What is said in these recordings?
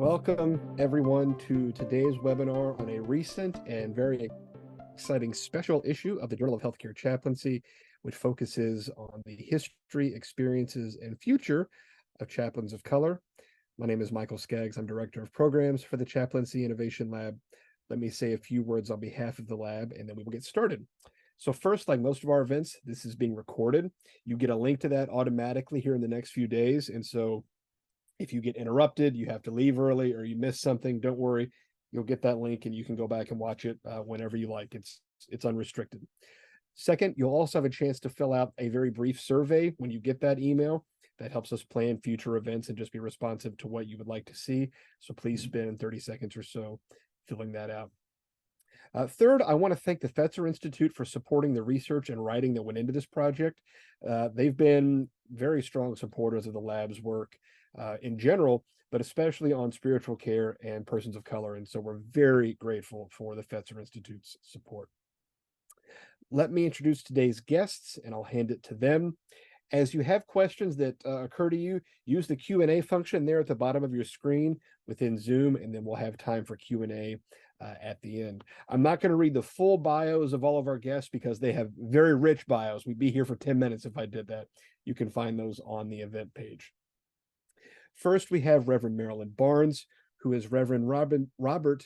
Welcome everyone to today's webinar on a recent and very exciting special issue of the Journal of Healthcare Chaplaincy, which focuses on the history, experiences, and future of chaplains of color. My name is Michael Skaggs. I'm Director of Programs for the Chaplaincy Innovation Lab. Let me say a few words on behalf of the lab, and then we will get started. So first, like most of our events, this is being recorded. You get a link to that automatically here in the next few days, and so if you get interrupted, you have to leave early, or you miss something, don't worry. You'll get that link and you can go back and watch it whenever you like. It's unrestricted. Second, you'll also have a chance to fill out a very brief survey when you get that email. That helps us plan future events and just be responsive to what you would like to see. So please spend 30 seconds or so filling that out. Third, I want to thank the Fetzer Institute for supporting the research and writing that went into this project. They've been very strong supporters of the lab's work in general, but especially on spiritual care and persons of color. And so we're very grateful for the Fetzer Institute's support. Let me introduce today's guests, and I'll hand it to them. As you have questions that occur to you, use the Q&A function there at the bottom of your screen within Zoom, and then we'll have time for Q&A at the end. I'm not going to read the full bios of all of our guests because they have very rich bios. We'd be here for 10 minutes if I did that. You can find those on the event page. First, we have Reverend Marilyn Barnes, who is Reverend Robert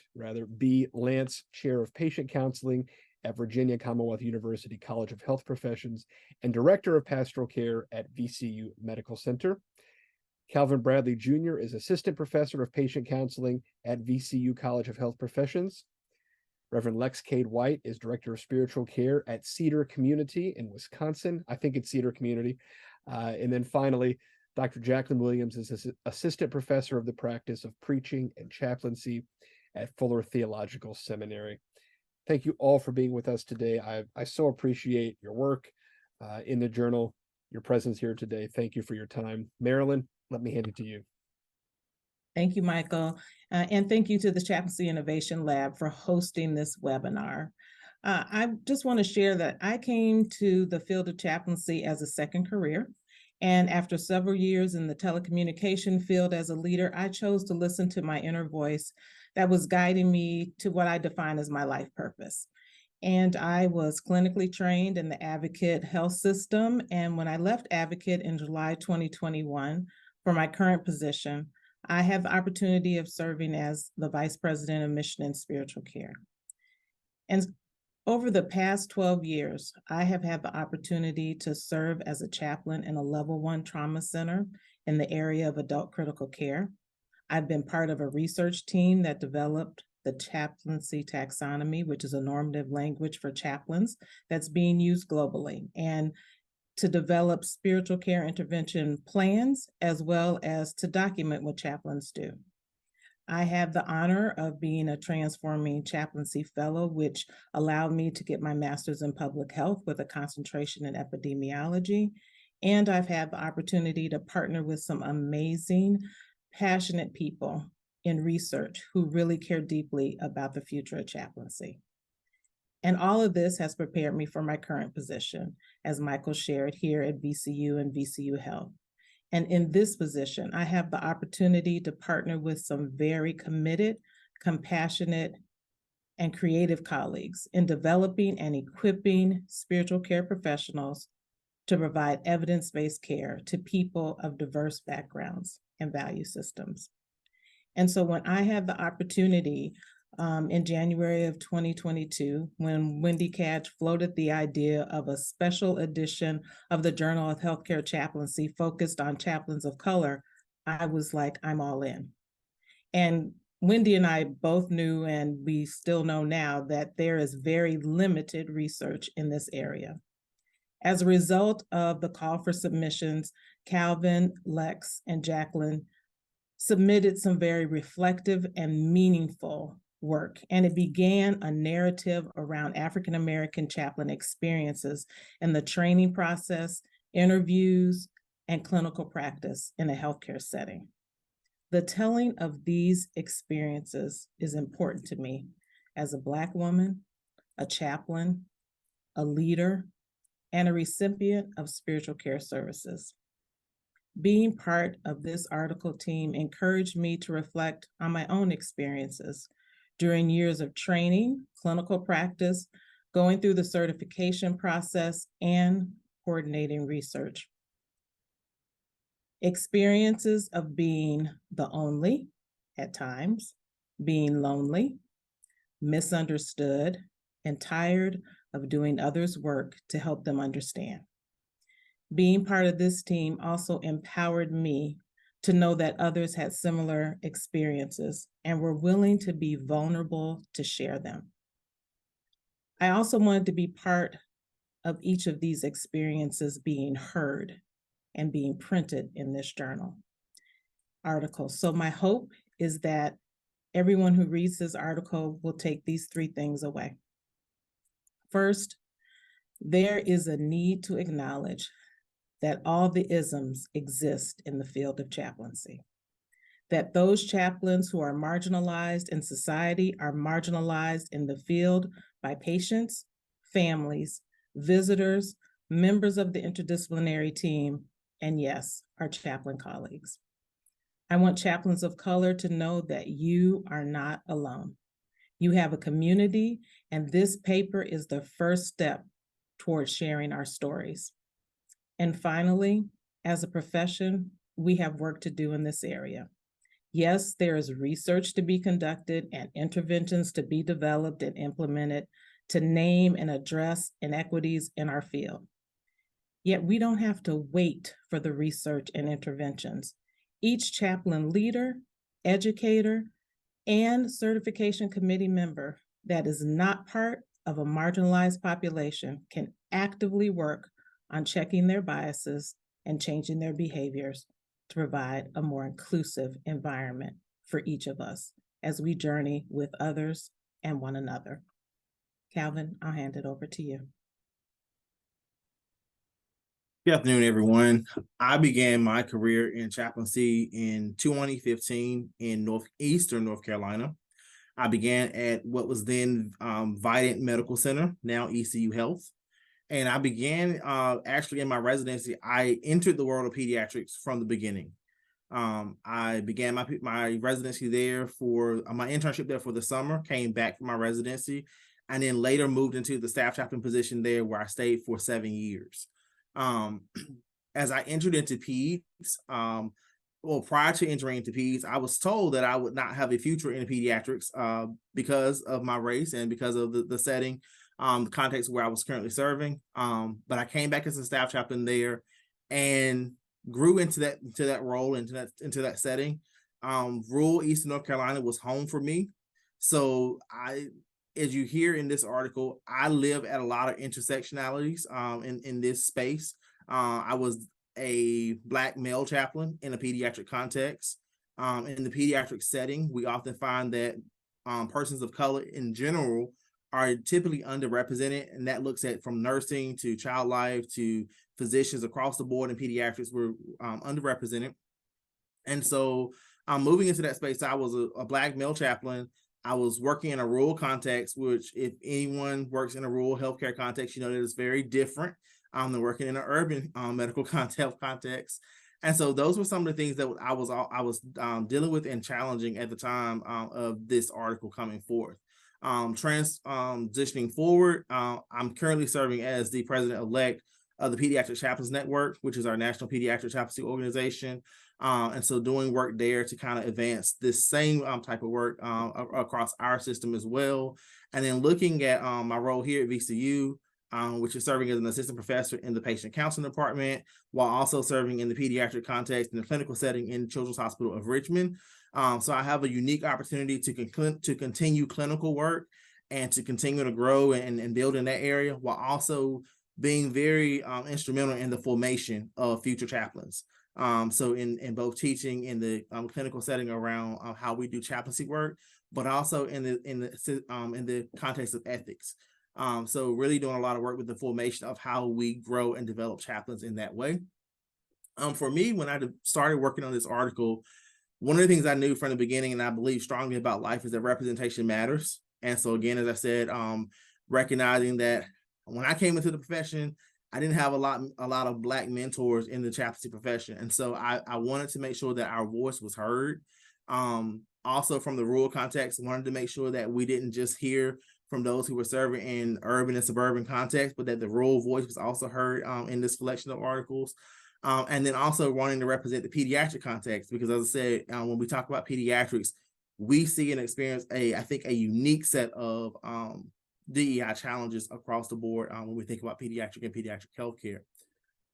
B. Lantz Chair of Patient Counseling at Virginia Commonwealth University College of Health Professions and Director of Pastoral Care at VCU Medical Center. Calvin Bradley Jr. is Assistant Professor of Patient Counseling at VCU College of Health Professions. Reverend Lex Cade-White is Director of Spiritual Care at Cedar Community in Wisconsin. I think it's Cedar Community. And then finally, Dr. Jaclyn Williams is Assistant Professor of the Practice of Preaching and Chaplaincy at Fuller Theological Seminary. Thank you all for being with us today. I so appreciate your work in the journal, your presence here today. Thank you for your time. Marilyn, let me hand it to you. Thank you, Michael. And thank you to the Chaplaincy Innovation Lab for hosting this webinar. I just want to share that I came to the field of chaplaincy as a second career. And after several years in the telecommunication field as a leader, I chose to listen to my inner voice that was guiding me to what I define as my life purpose. And I was clinically trained in the Advocate Health System. And when I left Advocate in July 2021 for my current position, I have the opportunity of serving as the Vice President of Mission and Spiritual Care. And over the past 12 years, I have had the opportunity to serve as a chaplain in a level 1 trauma center in the area of adult critical care. I've been part of a research team that developed the Chaplaincy taxonomy, which is a normative language for chaplains that's being used globally, and to develop spiritual care intervention plans, as well as to document what chaplains do. I have the honor of being a Transforming Chaplaincy Fellow, which allowed me to get my master's in public health with a concentration in epidemiology. And I've had the opportunity to partner with some amazing, passionate people in research who really care deeply about the future of chaplaincy. And all of this has prepared me for my current position, as Michael shared, here at VCU and VCU Health. And in this position, I have the opportunity to partner with some very committed, compassionate, and creative colleagues in developing and equipping spiritual care professionals to provide evidence-based care to people of diverse backgrounds and value systems. And so when I had the opportunity in January of 2022, when Wendy Catch floated the idea of a special edition of the Journal of Healthcare Chaplaincy focused on chaplains of color, I was like, I'm all in. And Wendy and I both knew, and we still know now, that there is very limited research in this area. As a result of the call for submissions, Calvin, Lex, and Jaclyn submitted some very reflective and meaningful work, and it began a narrative around African-American chaplain experiences in the training process, interviews, and clinical practice in a healthcare setting. The telling of these experiences is important to me as a Black woman, a chaplain, a leader, and a recipient of spiritual care services. Being part of this article team encouraged me to reflect on my own experiences during years of training, clinical practice, going through the certification process, and coordinating research. Experiences of being the only at times, being lonely, misunderstood, and tired of doing others' work to help them understand. Being part of this team also empowered me to know that others had similar experiences and were willing to be vulnerable to share them. I also wanted to be part of each of these experiences being heard and being printed in this article. So my hope is that everyone who reads this article will take these three things away. First, there is a need to acknowledge that all the isms exist in the field of chaplaincy, that those chaplains who are marginalized in society are marginalized in the field by patients, families, visitors, members of the interdisciplinary team, and yes, our chaplain colleagues. I want chaplains of color to know that you are not alone. You have a community, and this paper is the first step towards sharing our stories. And finally, as a profession, we have work to do in this area. Yes, there is research to be conducted and interventions to be developed and implemented to name and address inequities in our field. Yet we don't have to wait for the research and interventions. Each chaplain leader, educator, and certification committee member that is not part of a marginalized population can actively work on checking their biases and changing their behaviors to provide a more inclusive environment for each of us as we journey with others and one another. Calvin, I'll hand it over to you. Good afternoon, everyone. I began my career in chaplaincy in 2015 in Northeastern North Carolina. I began at what was then Vidant Medical Center, now ECU Health. And I began actually in my residency. I entered the world of pediatrics from the beginning. I began my residency there for my internship there for the summer, came back from my residency, and then later moved into the staff chaplain position there where I stayed for 7 years. As I entered into peds, well, prior to entering into peds, I was told that I would not have a future in pediatrics because of my race and because of the setting, the context where I was currently serving. But I came back as a staff chaplain there and grew into that role, into that setting. Rural Eastern North Carolina was home for me. So as you hear in this article, I live at a lot of intersectionalities in this space. I was a Black male chaplain in a pediatric context. In the pediatric setting, we often find that persons of color in general are typically underrepresented, and that looks at from nursing to child life to physicians across the board in pediatrics were underrepresented. And so moving into that space, I was a Black male chaplain. I was working in a rural context, which if anyone works in a rural healthcare context, you know that it's very different than working in an urban medical context. And so those were some of the things that I was dealing with and challenging at the time of this article coming forth. Transitioning forward, I'm currently serving as the president-elect of the Pediatric Chaplains Network, which is our national pediatric chaplaincy organization. And so doing work there to kind of advance this same type of work across our system as well. And then looking at my role here at VCU, which is serving as an assistant professor in the patient counseling department, while also serving in the pediatric context in the clinical setting in Children's Hospital of Richmond. So I have a unique opportunity to continue clinical work and to continue to grow and build in that area, while also being very instrumental in the formation of future chaplains. So in both teaching in the clinical setting around how we do chaplaincy work, but also in the context of ethics. So really doing a lot of work with the formation of how we grow and develop chaplains in that way. For me, when I started working on this article, one of the things I knew from the beginning, and I believe strongly about life, is that representation matters. And so again, as I said, recognizing that when I came into the profession, I didn't have a lot of Black mentors in the chaplaincy profession. And so I wanted to make sure that our voice was heard. Also from the rural context, wanted to make sure that we didn't just hear from those who were serving in urban and suburban context, but that the rural voice was also heard in this collection of articles. And then also wanting to represent the pediatric context, because as I said, when we talk about pediatrics, we see and experience I think a unique set of DEI challenges across the board when we think about pediatric healthcare.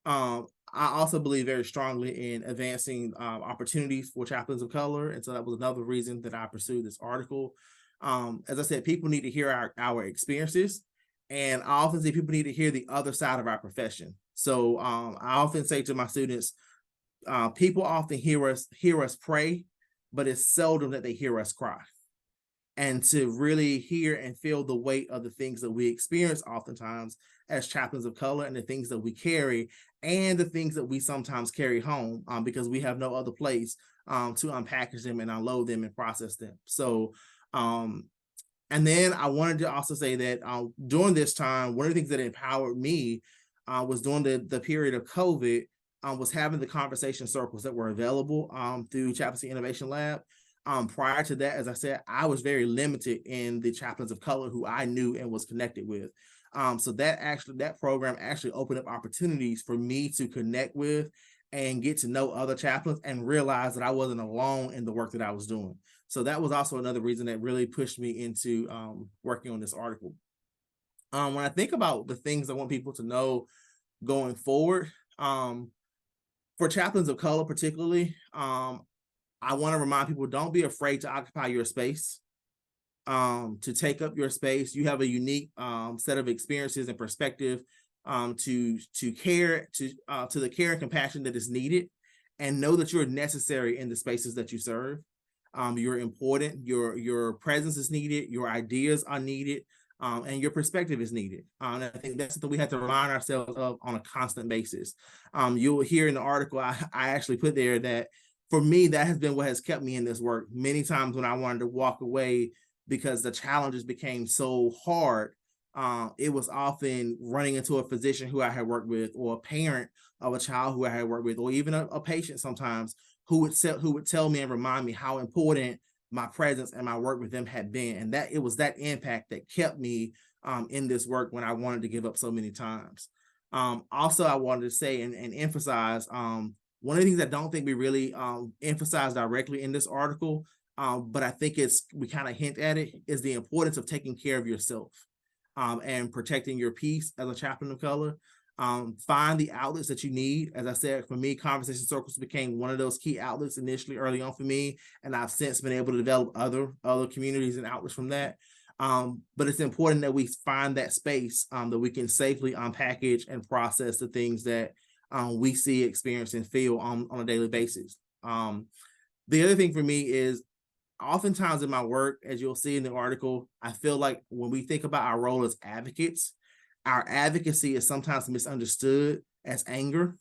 I also believe very strongly in advancing opportunities for chaplains of color. And so that was another reason that I pursued this article. As I said, people need to hear our experiences. And I often say people need to hear the other side of our profession. So I often say to my students, people often hear us pray, but it's seldom that they hear us cry. And to really hear and feel the weight of the things that we experience oftentimes as chaplains of color, and the things that we carry, and the things that we sometimes carry home because we have no other place to unpackage them and unload them and process them. So, and then I wanted to also say that during this time, one of the things that empowered me was during the period of COVID, was having the conversation circles that were available through Chaplaincy Innovation Lab. Prior to that, as I said, I was very limited in the chaplains of color who I knew and was connected with. So that program actually opened up opportunities for me to connect with and get to know other chaplains and realize that I wasn't alone in the work that I was doing. So that was also another reason that really pushed me into working on this article. When I think about the things I want people to know going forward, for chaplains of color particularly, I want to remind people, don't be afraid to occupy your space, to take up your space. You have a unique set of experiences and perspective to care, to the care and compassion that is needed, and know that you're necessary in the spaces that you serve. You're important. Your presence is needed. Your ideas are needed. And your perspective is needed. And I think that's something we have to remind ourselves of on a constant basis. You'll hear in the article, I actually put there that for me, that has been what has kept me in this work. Many times when I wanted to walk away because the challenges became so hard, it was often running into a physician who I had worked with, or a parent of a child who I had worked with, or even a patient sometimes who would tell me and remind me how important my presence and my work with them had been. And that it was that impact that kept me in this work when I wanted to give up so many times. Also, I wanted to say and emphasize, one of the things I don't think we really emphasize directly in this article, but I think we kind of hint at it, is the importance of taking care of yourself and protecting your peace as a chaplain of color. Find the outlets that you need. As I said, for me, conversation circles became one of those key outlets initially early on for me, and I've since been able to develop other communities and outlets from that. But it's important that we find that space that we can safely unpackage and process the things that we see, experience, and feel on a daily basis. The other thing for me is, oftentimes in my work, as you'll see in the article, I feel like when we think about our role as advocates, our advocacy is sometimes misunderstood as anger.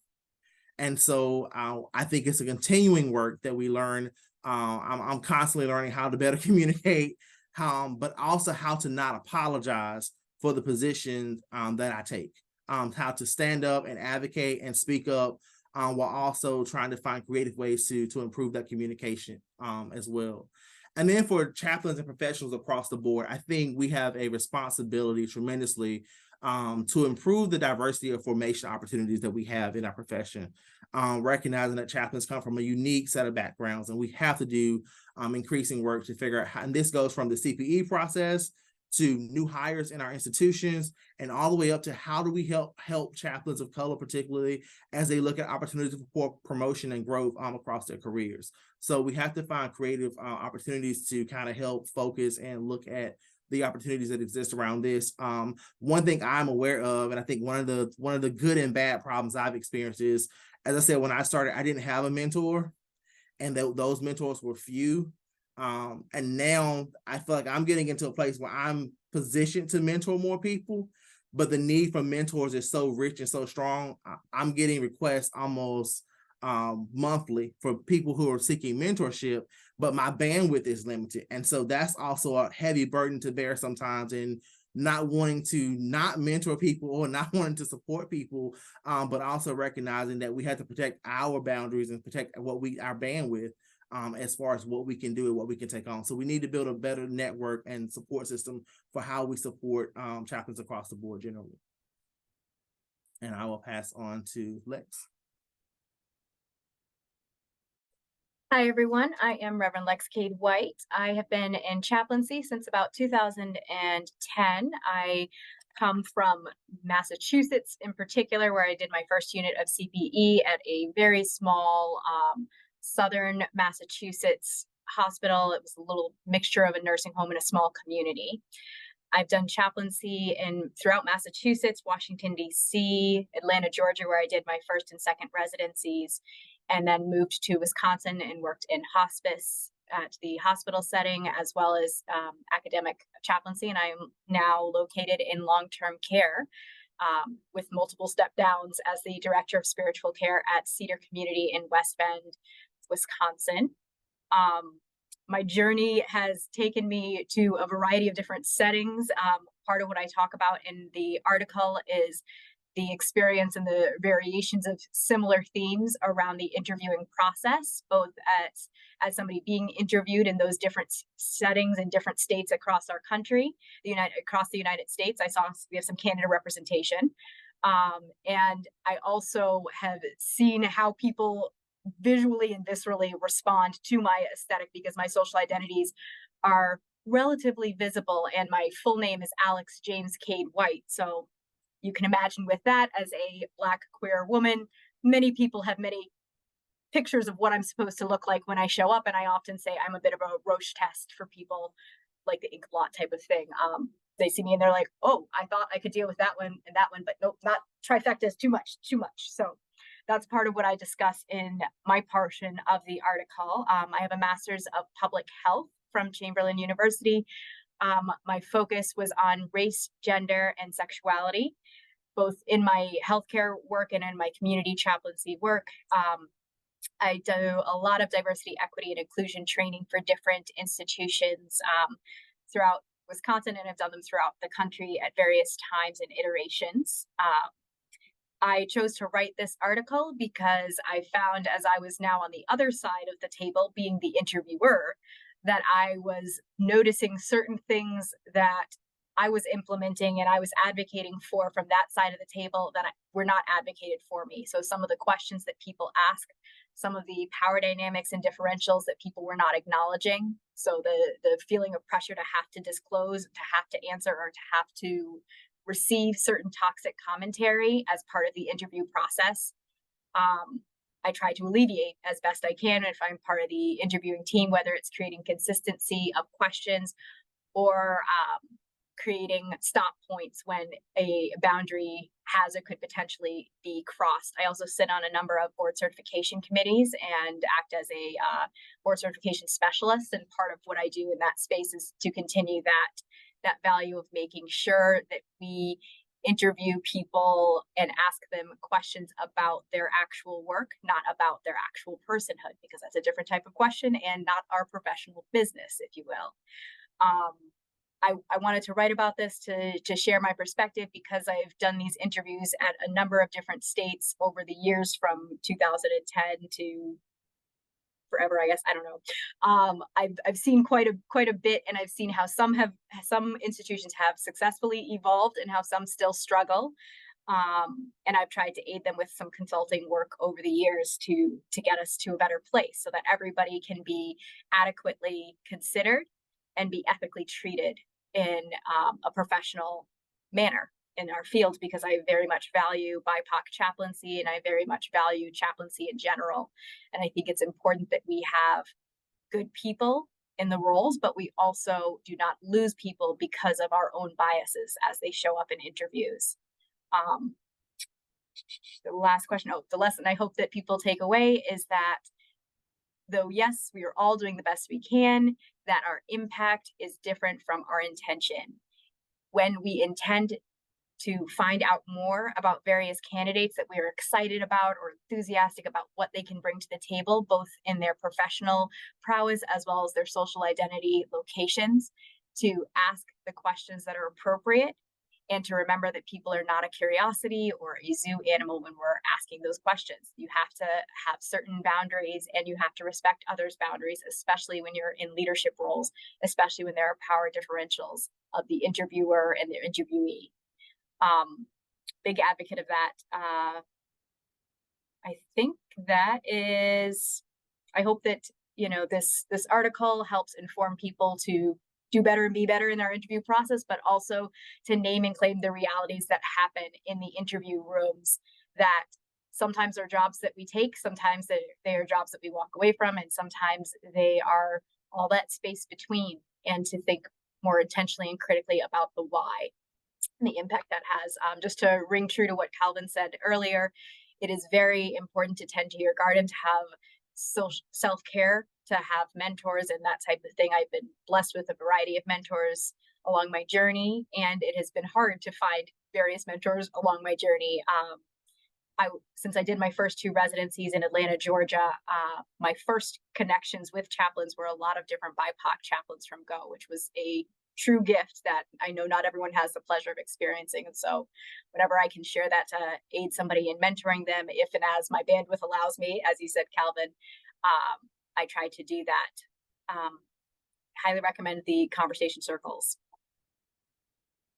And so I think it's a continuing work that we learn. I'm constantly learning how to better communicate, but also how to not apologize for the positions that I take. How to stand up and advocate and speak up while also trying to find creative ways to improve that communication as well. And then for chaplains and professionals across the board, I think we have a responsibility tremendously to improve the diversity of formation opportunities that we have in our profession, recognizing that chaplains come from a unique set of backgrounds, and we have to do increasing work to figure out how, and this goes from the CPE process to new hires in our institutions, and all the way up to how do we help chaplains of color, particularly as they look at opportunities for promotion and growth across their careers. So we have to find creative opportunities to kind of help focus and look at the opportunities that exist around this. One thing I'm aware of, and I think one of the good and bad problems I've experienced is, as I said, when I started, I didn't have a mentor, and those mentors were few. And now I feel like I'm getting into a place where I'm positioned to mentor more people, but the need for mentors is so rich and so strong. I'm getting requests almost monthly for people who are seeking mentorship, but my bandwidth is limited. And so that's also a heavy burden to bear sometimes in not wanting to not mentor people or not wanting to support people, but also recognizing that we have to protect our boundaries and protect our bandwidth, as far as what we can do and what we can take on. So we need to build a better network and support system for how we support chaplains across the board generally. And I will pass on to Lex. Hi, everyone. I am Reverend Lex Cade-White. I have been in chaplaincy since about 2010. I come from Massachusetts in particular, where I did my first unit of CPE at a very small southern Massachusetts hospital. It was a little mixture of a nursing home and a small community. I've done chaplaincy throughout Massachusetts, Washington, D.C., Atlanta, Georgia, where I did my first and second residencies, and then moved to Wisconsin and worked in hospice at the hospital setting, as well as academic chaplaincy. And I am now located in long-term care with multiple step downs as the director of spiritual care at Cedar Community in West Bend, Wisconsin. My journey has taken me to a variety of different settings. Part of what I talk about in the article is the experience and the variations of similar themes around the interviewing process, both as somebody being interviewed in those different settings in different states across our country, across the United States. We have some Canada representation. And I also have seen how people visually and viscerally respond to my aesthetic, because my social identities are relatively visible and my full name is Alex James Cade-White. So you can imagine with that, as a Black queer woman, many people have many pictures of what I'm supposed to look like when I show up. And I often say I'm a bit of a Roche test for people, like the ink blot type of thing. They see me and they're like, oh, I thought I could deal with that one and that one, but nope, not trifecta, too much. So that's part of what I discuss in my portion of the article. I have a master's of public health from Chamberlain University. My focus was on race, gender, and sexuality, both in my healthcare work and in my community chaplaincy work. I do a lot of diversity, equity, and inclusion training for different institutions throughout Wisconsin, and I've done them throughout the country at various times and iterations. I chose to write this article because I found, as I was now on the other side of the table, being the interviewer, that I was noticing certain things that I was implementing and I was advocating for from that side of the table that were not advocated for me. So some of the questions that people ask, some of the power dynamics and differentials that people were not acknowledging. So the feeling of pressure to have to disclose, to have to answer, or to have to receive certain toxic commentary as part of the interview process. I try to alleviate as best I can if I'm part of the interviewing team, whether it's creating consistency of questions or creating stop points when a boundary has or could potentially be crossed. I also sit on a number of board certification committees and act as a board certification specialist. And part of what I do in that space is to continue that value of making sure that we interview people and ask them questions about their actual work, not about their actual personhood, because that's a different type of question and not our professional business, if you will. I wanted to write about this to share my perspective, because I've done these interviews at a number of different states over the years, from 2010 to forever, I guess. I don't know. I've seen quite a bit, and I've seen how some institutions have successfully evolved and how some still struggle. And I've tried to aid them with some consulting work over the years to get us to a better place, so that everybody can be adequately considered and be ethically treated in a professional manner in our field, because I very much value BIPOC chaplaincy and I very much value chaplaincy in general. And I think it's important that we have good people in the roles, but we also do not lose people because of our own biases as they show up in interviews. The last question, the lesson I hope that people take away is that, though, yes, we are all doing the best we can, that our impact is different from our intention. When we intend to find out more about various candidates that we are excited about or enthusiastic about what they can bring to the table, both in their professional prowess as well as their social identity locations, to ask the questions that are appropriate, and to remember that people are not a curiosity or a zoo animal when we're asking those questions. You have to have certain boundaries, and you have to respect others' boundaries, especially when you're in leadership roles, especially when there are power differentials of the interviewer and the interviewee. Big advocate of that. I think that is, I hope that, you know, this article helps inform people to do better and be better in our interview process, but also to name and claim the realities that happen in the interview rooms, that sometimes are jobs that we take, sometimes they are jobs that we walk away from, and sometimes they are all that space between, and to think more intentionally and critically about the why and the impact that has. Just to ring true to what Calvin said earlier, it is very important to tend to your garden, to have self-care, to have mentors and that type of thing. I've been blessed with a variety of mentors along my journey, and it has been hard to find various mentors along my journey. Since I did my first 2 residencies in Atlanta, Georgia, my first connections with chaplains were a lot of different BIPOC chaplains from Go, which was a true gift that I know not everyone has the pleasure of experiencing. And so whenever I can share that to aid somebody in mentoring them, if and as my bandwidth allows me, as you said, Calvin, I try to do that. Highly recommend the conversation circles.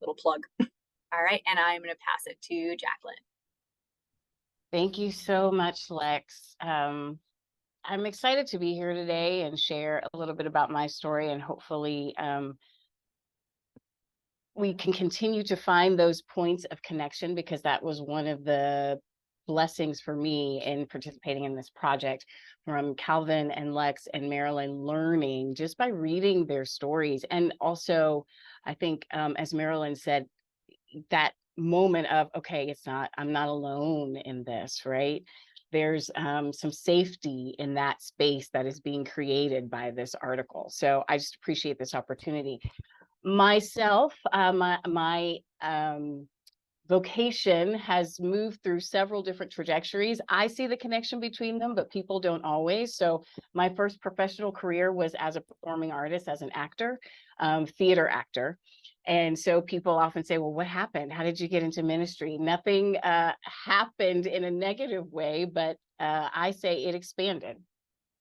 Little plug. All right, and I'm going to pass it to Jaclyn. Thank you so much, Lex. I'm excited to be here today and share a little bit about my story, and hopefully we can continue to find those points of connection, because that was one of the blessings for me in participating in this project, from Calvin and Lex and Marilyn, learning just by reading their stories. And also, I think, as Marilyn said, that moment of, okay, I'm not alone in this, right? There's some safety in that space that is being created by this article. So I just appreciate this opportunity. Myself, my vocation has moved through several different trajectories. I see the connection between them, but people don't always. So my first professional career was as a performing artist, as an actor, theater actor. And so people often say, well, what happened? How did you get into ministry? Nothing happened in a negative way, but I say it expanded.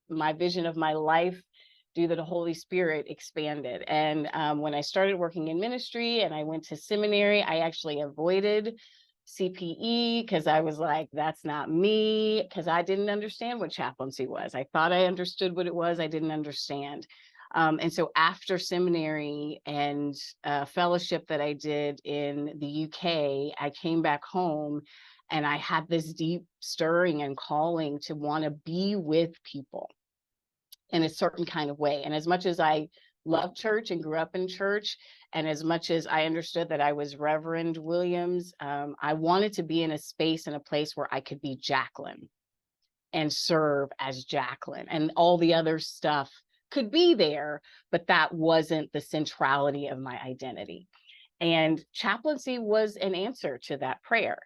My vision of my life due to the Holy Spirit expanded. And when I started working in ministry and I went to seminary, I actually avoided CPE because I was like, that's not me, because I didn't understand what chaplaincy was. I thought I understood what it was. I didn't understand. And so after seminary and fellowship that I did in the UK, I came back home and I had this deep stirring and calling to want to be with people in a certain kind of way. And as much as I loved church and grew up in church, and as much as I understood that I was Reverend Williams, I wanted to be in a space and a place where I could be Jaclyn and serve as Jaclyn, and all the other stuff could be there, but that wasn't the centrality of my identity. And chaplaincy was an answer to that prayer.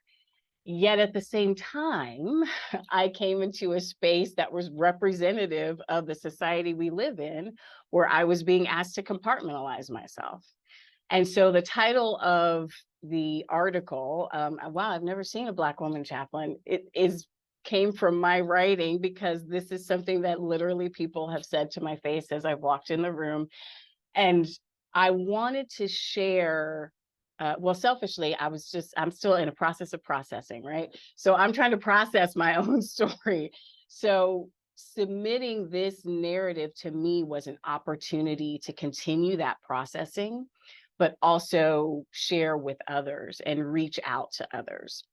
Yet at the same time, I came into a space that was representative of the society we live in, where I was being asked to compartmentalize myself. And so the title of the article, wow, I've never seen a Black woman chaplain. Came from my writing, because this is something that literally people have said to my face as I've walked in the room. And I wanted to share, well, selfishly, I'm still in a process of processing, right? So I'm trying to process my own story. So submitting this narrative to me was an opportunity to continue that processing, but also share with others and reach out to others.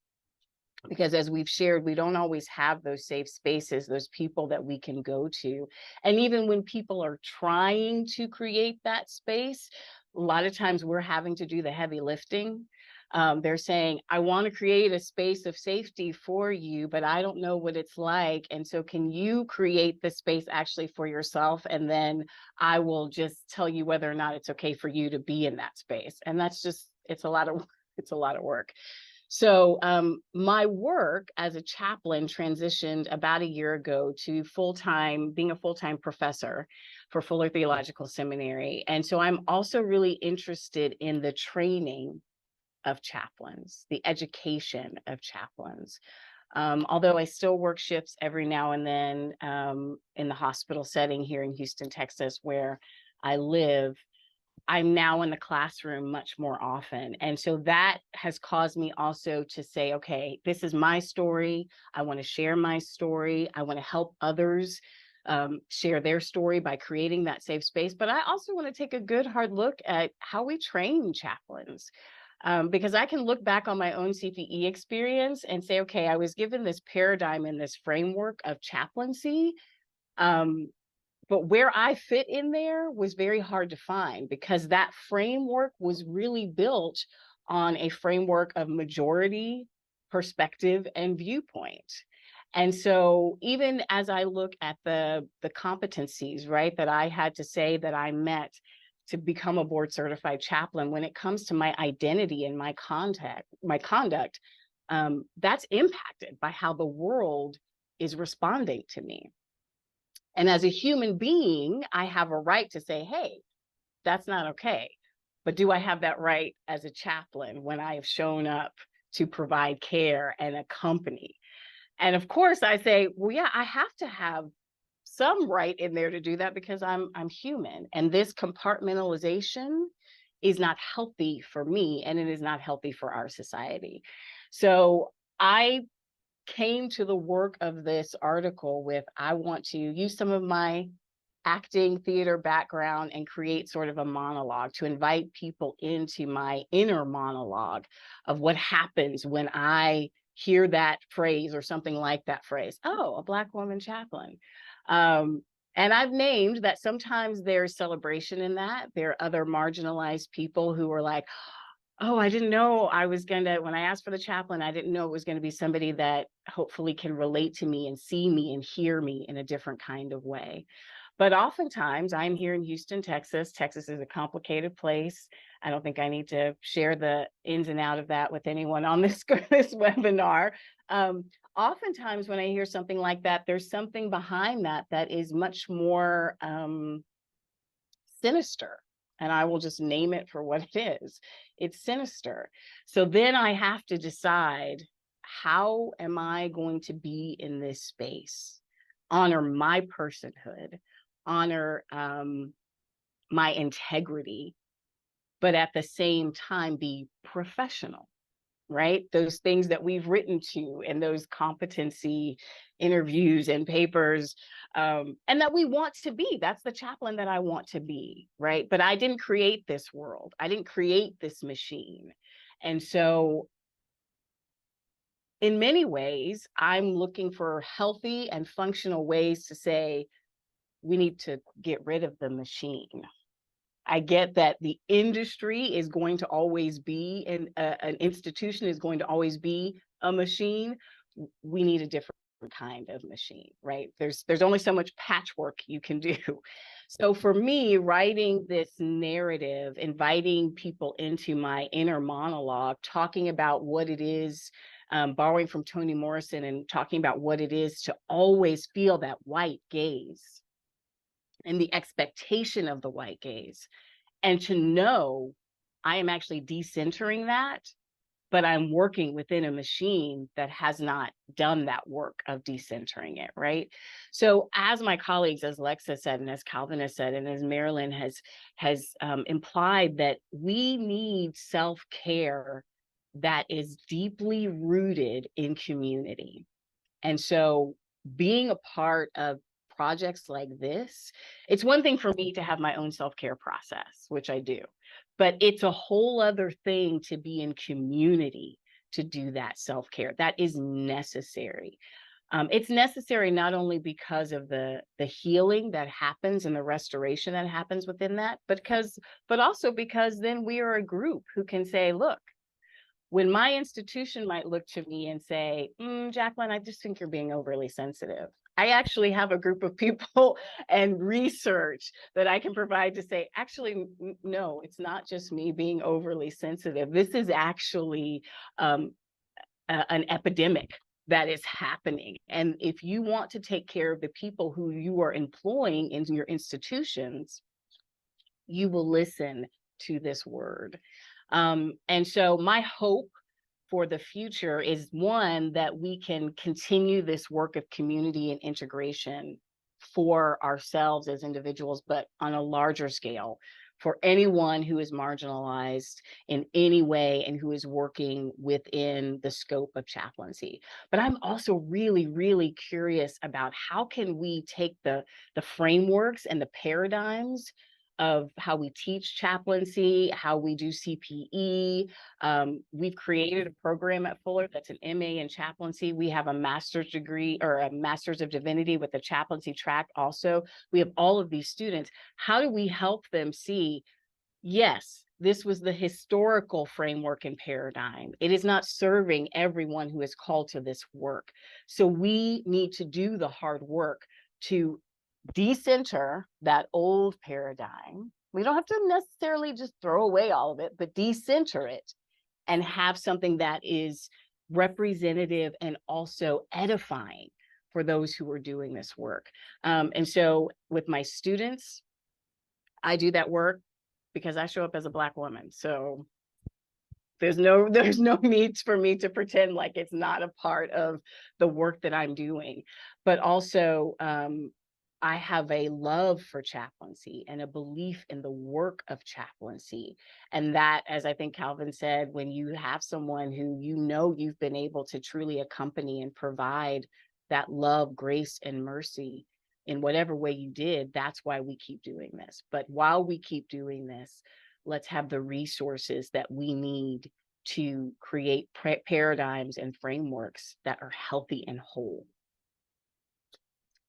Because as we've shared, we don't always have those safe spaces, those people that we can go to. And even when people are trying to create that space, a lot of times we're having to do the heavy lifting. They're saying, I want to create a space of safety for you, but I don't know what it's like. And so can you create the space actually for yourself? And then I will just tell you whether or not it's okay for you to be in that space. And that's just, it's a lot of work. So my work as a chaplain transitioned about a year ago to being a full-time professor for Fuller Theological Seminary. And so I'm also really interested in the training of chaplains, the education of chaplains. Although I still work shifts every now and then in the hospital setting here in Houston, Texas, where I live, I'm now in the classroom much more often. And so that has caused me also to say, okay, this is my story. I want to share my story. I want to help others share their story by creating that safe space. But I also want to take a good hard look at how we train chaplains. Because I can look back on my own CPE experience and say, okay, I was given this paradigm and this framework of chaplaincy. But where I fit in there was very hard to find, because that framework was really built on a framework of majority perspective and viewpoint. And so even as I look at the competencies, right, that I had to say that I met to become a board certified chaplain, when it comes to my identity and my conduct, that's impacted by how the world is responding to me. And as a human being, I have a right to say, hey, that's not okay. But do I have that right as a chaplain when I have shown up to provide care and accompany? And of course, I say, well, yeah, I have to have some right in there to do that, because I'm human. And this compartmentalization is not healthy for me, and it is not healthy for our society. So I came to the work of this article with, I want to use some of my acting theater background and create sort of a monologue to invite people into my inner monologue of what happens when I hear that phrase or something like that phrase. Oh, a Black woman chaplain. And I've named that sometimes there's celebration in that. There are other marginalized people who are like, oh, I didn't know I was when I asked for the chaplain, I didn't know it was going to be somebody that hopefully can relate to me and see me and hear me in a different kind of way. But oftentimes I'm here in Houston, Texas. Texas is a complicated place. I don't think I need to share the ins and outs of that with anyone on this webinar. Oftentimes when I hear something like that, there's something behind that that is much more sinister. And I will just name it for what it is. It's sinister. So then I have to decide, how am I going to be in this space? Honor my personhood, honor my integrity, but at the same time be professional, right? Those things that we've written to in those competency interviews and papers, and that we want to be. That's the chaplain that I want to be, right? But I didn't create this world. I didn't create this machine. And so in many ways, I'm looking for healthy and functional ways to say, we need to get rid of the machine. I get that the industry is going to always be, and an institution is going to always be a machine. We need a different kind of machine, right? There's only so much patchwork you can do. So for me, writing this narrative, inviting people into my inner monologue, talking about what it is, borrowing from Toni Morrison and talking about what it is to always feel that white gaze and the expectation of the white gaze, and to know I am actually decentering that, but I'm working within a machine that has not done that work of decentering it, right? So as my colleagues, as Lexa said, and as Calvin has said, and as Marilyn has implied, that we need self-care that is deeply rooted in community. And so being a part of projects like this, it's one thing for me to have my own self-care process, which I do, but it's a whole other thing to be in community to do that self-care. That is necessary. It's necessary not only because of the healing that happens and the restoration that happens within that, but also because then we are a group who can say, look, when my institution might look to me and say, Jaclyn, I just think you're being overly sensitive, I actually have a group of people and research that I can provide to say, actually, no, it's not just me being overly sensitive. This is actually an epidemic that is happening. And if you want to take care of the people who you are employing in your institutions, you will listen to this word. And so my hope for the future is, one, that we can continue this work of community and integration for ourselves as individuals, but on a larger scale for anyone who is marginalized in any way and who is working within the scope of chaplaincy. But I'm also really, really curious about how can we take the frameworks and the paradigms of how we teach chaplaincy, how we do CPE. We've created a program at Fuller that's an MA in chaplaincy. We have a master's degree or a master's of divinity with a chaplaincy track also. We have all of these students. How do we help them see, yes, this was the historical framework and paradigm. It is not serving everyone who is called to this work. So we need to do the hard work to decenter that old paradigm. We don't have to necessarily just throw away all of it, but decenter it and have something that is representative and also edifying for those who are doing this work. And so with my students, I do that work because I show up as a Black woman. So there's no need for me to pretend like it's not a part of the work that I'm doing. But also, I have a love for chaplaincy and a belief in the work of chaplaincy. And that, as I think Calvin said, when you have someone who you know you've been able to truly accompany and provide that love, grace, and mercy in whatever way you did, that's why we keep doing this. But while we keep doing this, let's have the resources that we need to create paradigms and frameworks that are healthy and whole.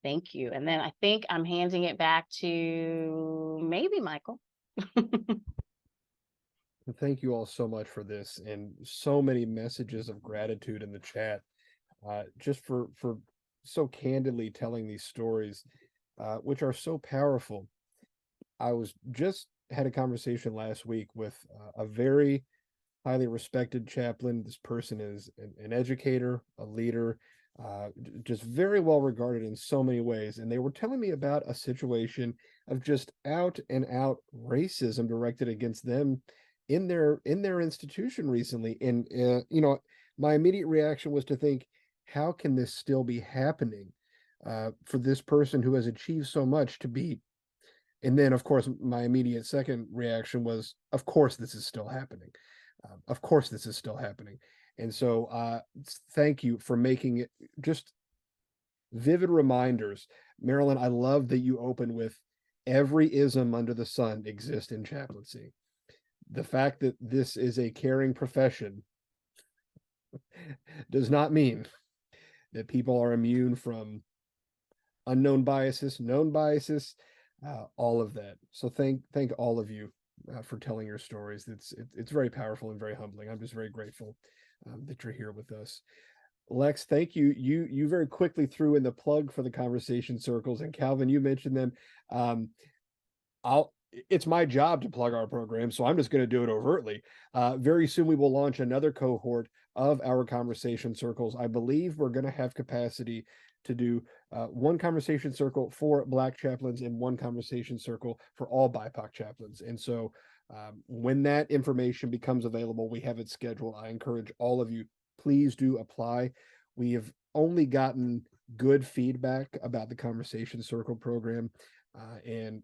Thank you. And then I think I'm handing it back to maybe Michael. Thank you all so much for this, and so many messages of gratitude in the chat, just for so candidly telling these stories, which are so powerful. I was just had a conversation last week with a very highly respected chaplain. This person is an educator, a leader, just very well regarded in so many ways. And they were telling me about a situation of just out and out racism directed against them in their institution recently. And my immediate reaction was to think, how can this still be happening for this person who has achieved so much to be? And then, of course, my immediate second reaction was, of course, this is still happening. Of course, this is still happening. And so thank you for making it just vivid reminders. Marilyn, I love that you open with every ism under the sun exists in chaplaincy. The fact that this is a caring profession does not mean that people are immune from unknown biases, known biases, all of that. So thank all of you for telling your stories. It's very powerful and very humbling. I'm just very grateful that you're here with us. Lex, thank you. You very quickly threw in the plug for the conversation circles, and Calvin, you mentioned them. It's my job to plug our program, so I'm just going to do it overtly. Very soon we will launch another cohort of our conversation circles. I believe we're going to have capacity to do one conversation circle for Black chaplains and one conversation circle for all BIPOC chaplains. And so when that information becomes available, we have it scheduled. I encourage all of you, please do apply. We have only gotten good feedback about the conversation circle program. And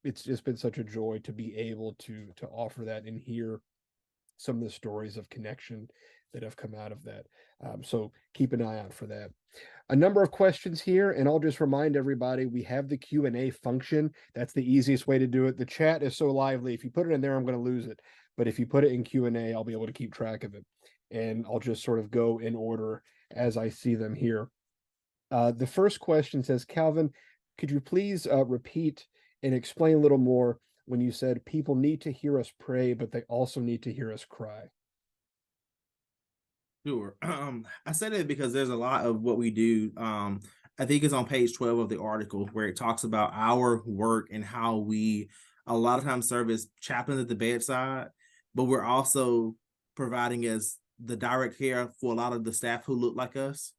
it's just been such a joy to be able to offer that and hear some of the stories of connection that have come out of that. So keep an eye out for that. A number of questions here, and I'll just remind everybody, we have the Q&A function. That's the easiest way to do it. The chat is so lively. If you put it in there, I'm going to lose it. But if you put it in Q&A, I'll be able to keep track of it. And I'll just sort of go in order as I see them here. The first question says, Calvin, could you please repeat and explain a little more when you said people need to hear us pray, but they also need to hear us cry? Sure. I said it because there's a lot of what we do. I think it's on page 12 of the article where it talks about our work and how we a lot of times serve as chaplains at the bedside, but we're also providing as the direct care for a lot of the staff who look like us.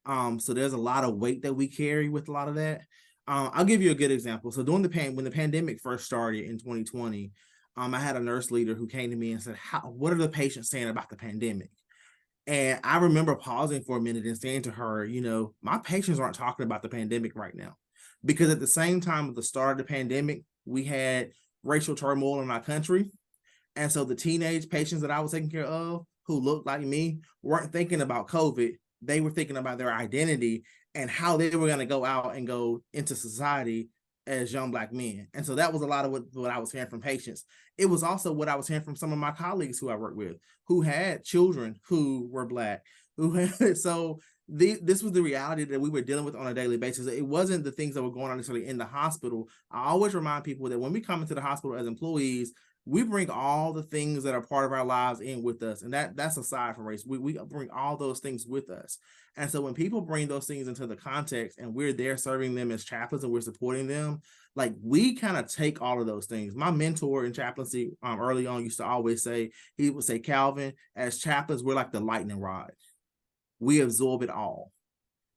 So there's a lot of weight that we carry with a lot of that. I'll give you a good example. So when the pandemic first started in 2020, I had a nurse leader who came to me and said, what are the patients saying about the pandemic? And I remember pausing for a minute and saying to her, my patients aren't talking about the pandemic right now, because at the same time of the start of the pandemic, we had racial turmoil in our country. And so the teenage patients that I was taking care of who looked like me weren't thinking about COVID. They were thinking about their identity and how they were going to go out and go into society as young Black men. And so that was a lot of what I was hearing from patients. It was also what I was hearing from some of my colleagues who I work with, who had children who were Black, this was the reality that we were dealing with on a daily basis. It wasn't the things that were going on necessarily in the hospital. I always remind people that when we come into the hospital as employees, we bring all the things that are part of our lives in with us. And that's aside from race. We bring all those things with us. And so when people bring those things into the context and we're there serving them as chaplains and we're supporting them, like, we kind of take all of those things. My mentor in chaplaincy early on used to always say, he would say, Calvin, as chaplains, we're like the lightning rod. We absorb it all.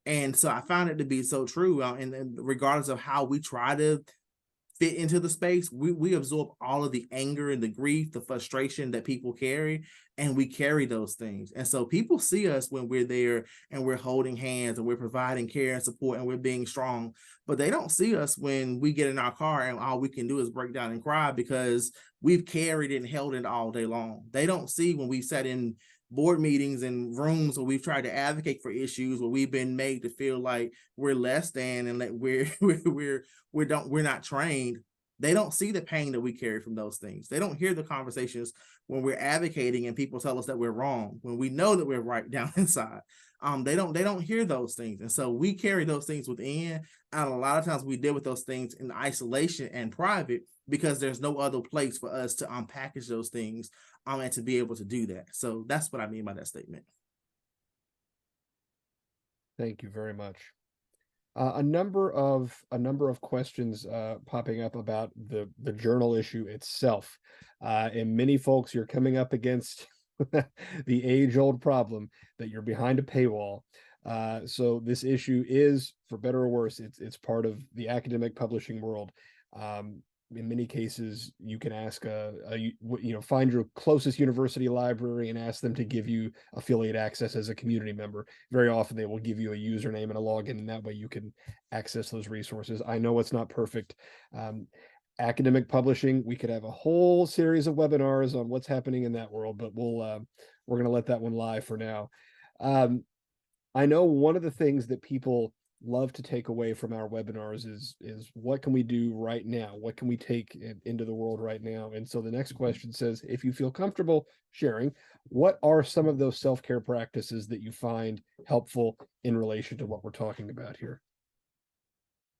And so I found it to be so true. And regardless of how we try to fit into the space, we absorb all of the anger and the grief, the frustration that people carry, and we carry those things. And so people see us when we're there and we're holding hands and we're providing care and support and we're being strong, but they don't see us when we get in our car and all we can do is break down and cry because we've carried it and held it all day long. They don't see when we've sat in board meetings and rooms where we've tried to advocate for issues where we've been made to feel like we're less than and that we're not trained. They don't see the pain that we carry from those things. They don't hear the conversations when we're advocating and people tell us that we're wrong, when we know that we're right down inside. They don't hear those things. And so we carry those things within. And a lot of times we deal with those things in isolation and private because there's no other place for us to unpackage those things and to be able to do that. So that's what I mean by that statement. Thank you very much. A number of questions popping up about the journal issue itself, and many folks, you're coming up against the age-old problem that you're behind a paywall. So this issue is, for better or worse, it's part of the academic publishing world. In many cases, you can ask find your closest university library and ask them to give you affiliate access as a community member. Very often they will give you a username and a login, and that way you can access those resources. I know it's not perfect. Academic publishing, we could have a whole series of webinars on what's happening in that world, but we're going to let that one lie for now. I know one of the things that people love to take away from our webinars is what can we do right now? What can we take into the world right now? And so the next question says, if you feel comfortable sharing, what are some of those self-care practices that you find helpful in relation to what we're talking about here?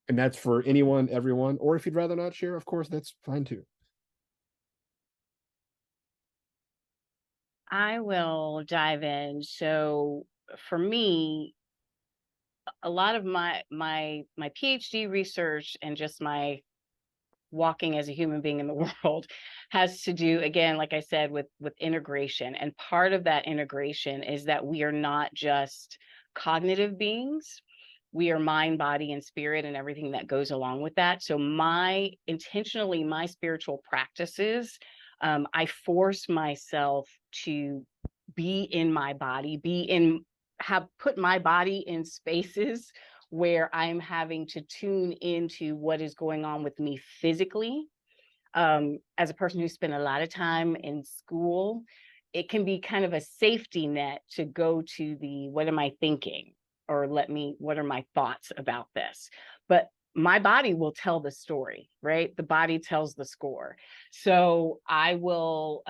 And that's for anyone, everyone, or if you'd rather not share, of course, that's fine too. I will dive in. So for me, a lot of my PhD research and just my walking as a human being in the world has to do, again, like I said, with integration. And part of that integration is that we are not just cognitive beings. We are mind, body, and spirit, and everything that goes along with that. So my spiritual practices, I force myself to be in my body, have put my body in spaces where I'm having to tune into what is going on with me physically. As a person who spent a lot of time in school, it can be kind of a safety net to go to the, what am I thinking? Or what are my thoughts about this? But my body will tell the story, right? The body tells the score. So I will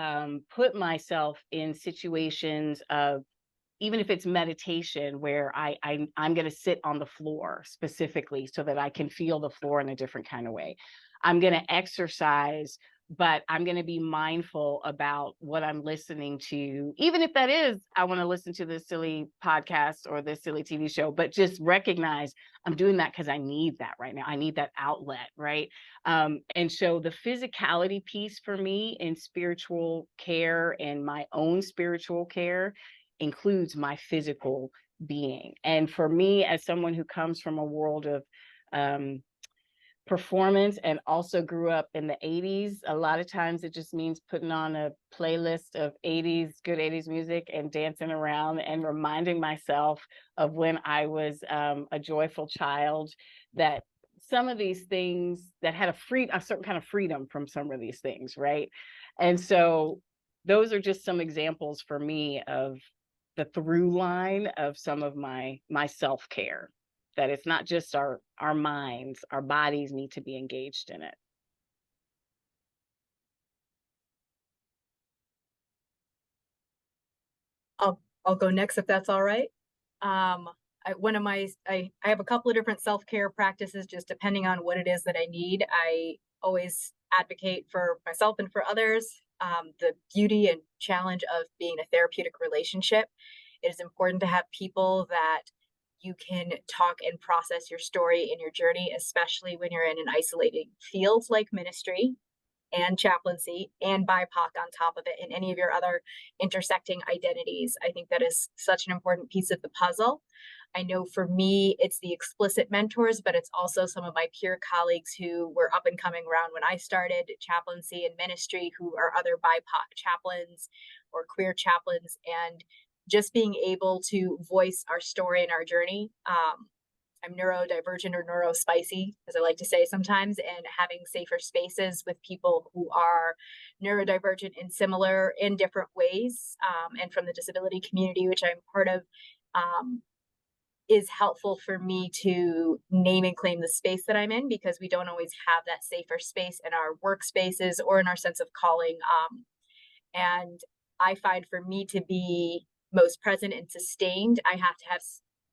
put myself in situations of, even if it's meditation, where I'm going to sit on the floor specifically so that I can feel the floor in a different kind of way. I'm going to exercise but I'm going to be mindful about what I'm listening to, even if that is, I want to listen to this silly podcast or this silly TV show, but just recognize I'm doing that because I need that right now. I need that outlet, right? And so the physicality piece for me in spiritual care and my own spiritual care includes my physical being. And for me, as someone who comes from a world of performance and also grew up in the 80s, a lot of times it just means putting on a playlist of good 80s music and dancing around and reminding myself of when I was a joyful child, that some of these things that had a certain kind of freedom from some of these things, right? And so those are just some examples for me of the through line of some of my self-care, that it's not just our minds, our bodies need to be engaged in it. I'll go next if that's all right. I have a couple of different self-care practices, just depending on what it is that I need. I always advocate for myself and for others, the beauty and challenge of being a therapeutic relationship. It is important to have people that you can talk and process your story and your journey, especially when you're in an isolating field like ministry and chaplaincy and BIPOC on top of it, and any of your other intersecting identities. I think that is such an important piece of the puzzle. I know for me, it's the explicit mentors, but it's also some of my peer colleagues who were up and coming around when I started chaplaincy and ministry, who are other BIPOC chaplains or queer chaplains, and just being able to voice our story and our journey. I'm neurodivergent or neurospicy, as I like to say sometimes, and having safer spaces with people who are neurodivergent and similar in different ways, and from the disability community, which I'm part of, is helpful for me to name and claim the space that I'm in, because we don't always have that safer space in our workspaces or in our sense of calling. And I find for me to be most present and sustained, I have to have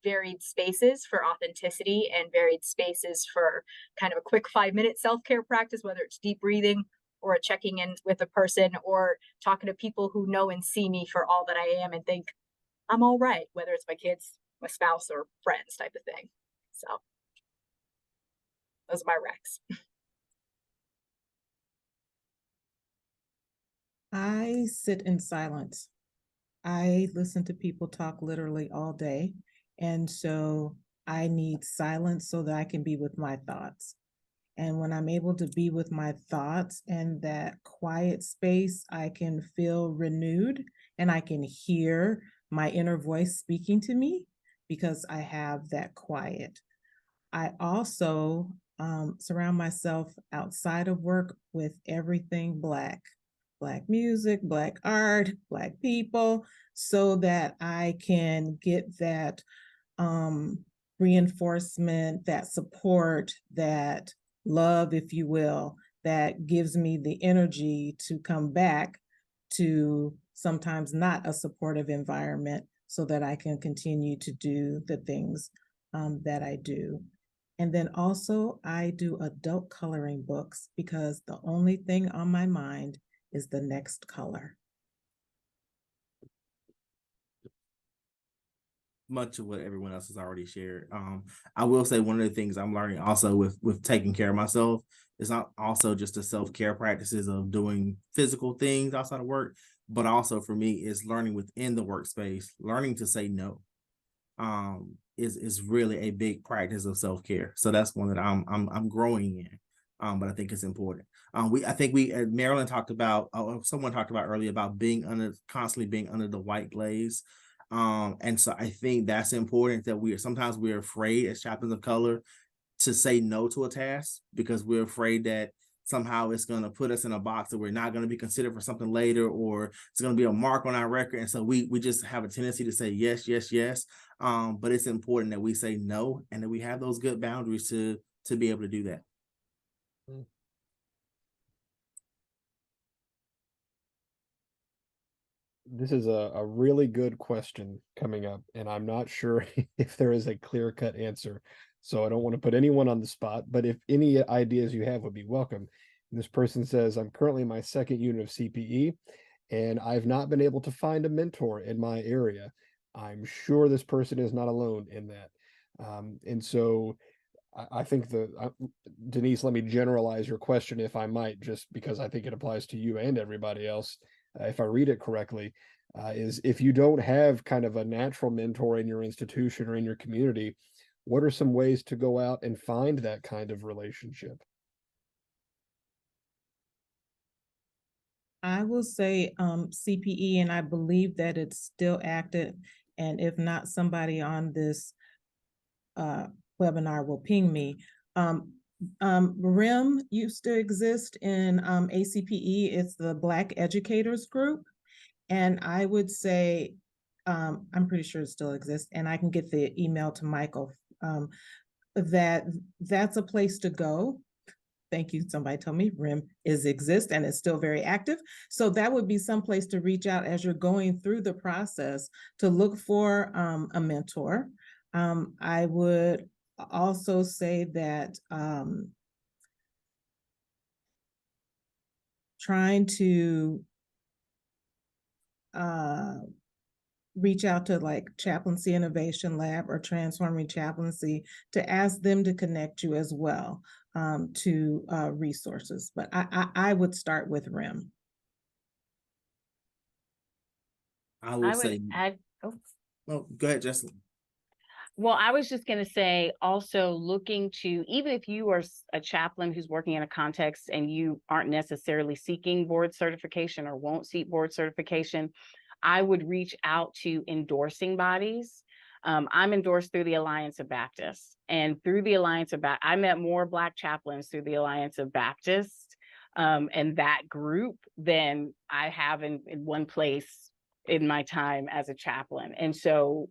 varied spaces for authenticity and varied spaces for kind of a quick 5-minute self-care practice, whether it's deep breathing or checking in with a person or talking to people who know and see me for all that I am and think I'm all right, whether it's my kids, my spouse, or friends type of thing. So those are my recs. I sit in silence. I listen to people talk literally all day. And so I need silence so that I can be with my thoughts. And when I'm able to be with my thoughts in that quiet space, I can feel renewed and I can hear my inner voice speaking to me because I have that quiet. I also surround myself outside of work with everything Black music, Black art, Black people, so that I can get that reinforcement, that support, that love, if you will, that gives me the energy to come back to sometimes not a supportive environment so that I can continue to do the things that I do. And then also I do adult coloring books because the only thing on my mind is the next color. Much of what everyone else has already shared. I will say one of the things I'm learning also with taking care of myself is not also just the self-care practices of doing physical things outside of work, but also for me is learning within the workspace, learning to say no. Is really a big practice of self-care. So that's one that I'm growing in. But I think it's important. I think Marilyn talked about, someone talked about earlier about constantly being under the white glaze. And so I think that's important, that sometimes we're afraid as chaplains of color to say no to a task because we're afraid that somehow it's going to put us in a box that we're not going to be considered for something later, or it's going to be a mark on our record. And so we just have a tendency to say yes, yes, yes. But it's important that we say no and that we have those good boundaries to be able to do that. This is a really good question coming up, and I'm not sure if there is a clear-cut answer. So I don't want to put anyone on the spot, but if any ideas you have would be welcome. This person says, I'm currently in my second unit of CPE, and I've not been able to find a mentor in my area. I'm sure this person is not alone in that. And so I think Denise, let me generalize your question if I might, just because I think it applies to you and everybody else. If I read it correctly, is if you don't have kind of a natural mentor in your institution or in your community, what are some ways to go out and find that kind of relationship? I will say CPE, and I believe that it's still active. And if not, somebody on this webinar will ping me. RIM used to exist in ACPE. It's the Black Educators Group. And I would say, I'm pretty sure it still exists, and I can get the email to Michael, that's a place to go. Thank you. Somebody told me RIM exists and it's still very active. So that would be some place to reach out as you're going through the process to look for a mentor. I would also say that trying to reach out to like Chaplaincy Innovation Lab or Transforming Chaplaincy to ask them to connect you as well to resources. But I would start with RIM. I will say, add, well, go ahead, Jaclyn. well, I was just going to say also looking to, even if you are a chaplain who's working in a context and you aren't necessarily seeking board certification or won't seek board certification, I would reach out to endorsing bodies. I'm endorsed through the Alliance of Baptists, and through the Alliance of Baptists, I met more Black chaplains through the Alliance of Baptists and that group than I have in one place in my time as a chaplain. And so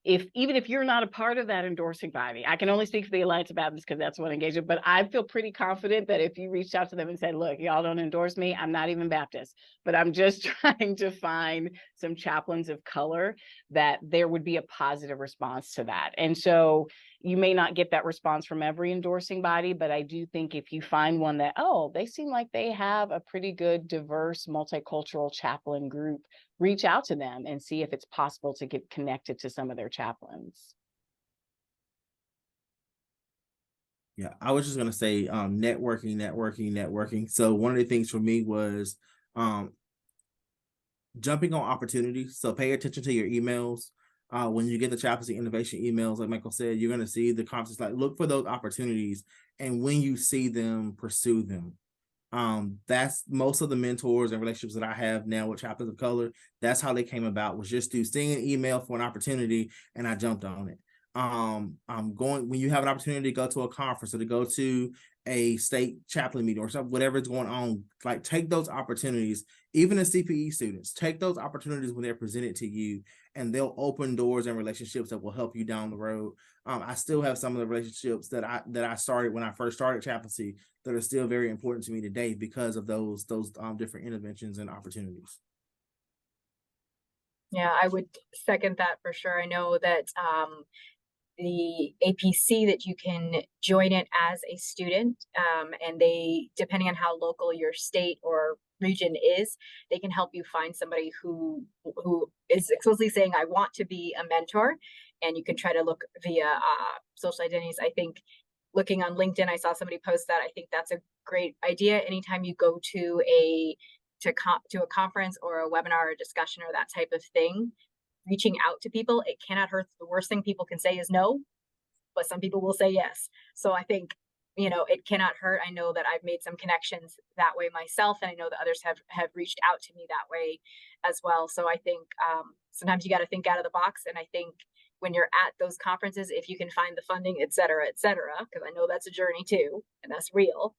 even if you're not a part of that endorsing body, I can only speak for the Alliance of Baptists because that's what engaged it, but I feel pretty confident that if you reached out to them and said, look, y'all don't endorse me, I'm not even Baptist, but I'm just trying to find some chaplains of color, that there would be a positive response to that. And so you may not get that response from every endorsing body, but I do think if you find one that, oh, they seem like they have a pretty good, diverse, multicultural chaplain group, reach out to them and see if it's possible to get connected to some of their chaplains. Yeah, I was just going to say networking. So one of the things for me was jumping on opportunities. So pay attention to your emails. When you get the Chaplaincy Innovation emails, like Michael said, you're going to see the conference, like look for those opportunities. And when you see them, pursue them. That's most of the mentors and relationships that I have now with chaplains of color. That's how they came about, was just through seeing an email for an opportunity and I jumped on it. When you have an opportunity to go to a conference or to go to a state chaplain meeting or something, whatever is going on, like take those opportunities. Even as CPE students, take those opportunities when they're presented to you, and they'll open doors and relationships that will help you down the road. I still have some of the relationships that I started when I first started chaplaincy that are still very important to me today because of those different interventions and opportunities. Yeah, I would second that for sure. I know that the APC, that you can join it as a student, and they, depending on how local your state or region is, they can help you find somebody who is explicitly saying, I want to be a mentor. And you can try to look via social identities. I think looking on LinkedIn, I saw somebody post that. I think that's a great idea. Anytime you go to a conference or a webinar or a discussion or that type of thing, reaching out to people, it cannot hurt. The worst thing people can say is no, but some people will say yes. So I think, it cannot hurt. I know that I've made some connections that way myself, and I know that others have reached out to me that way as well. So I think sometimes you got to think out of the box. And I think when you're at those conferences, if you can find the funding, et cetera, because I know that's a journey too, and that's real.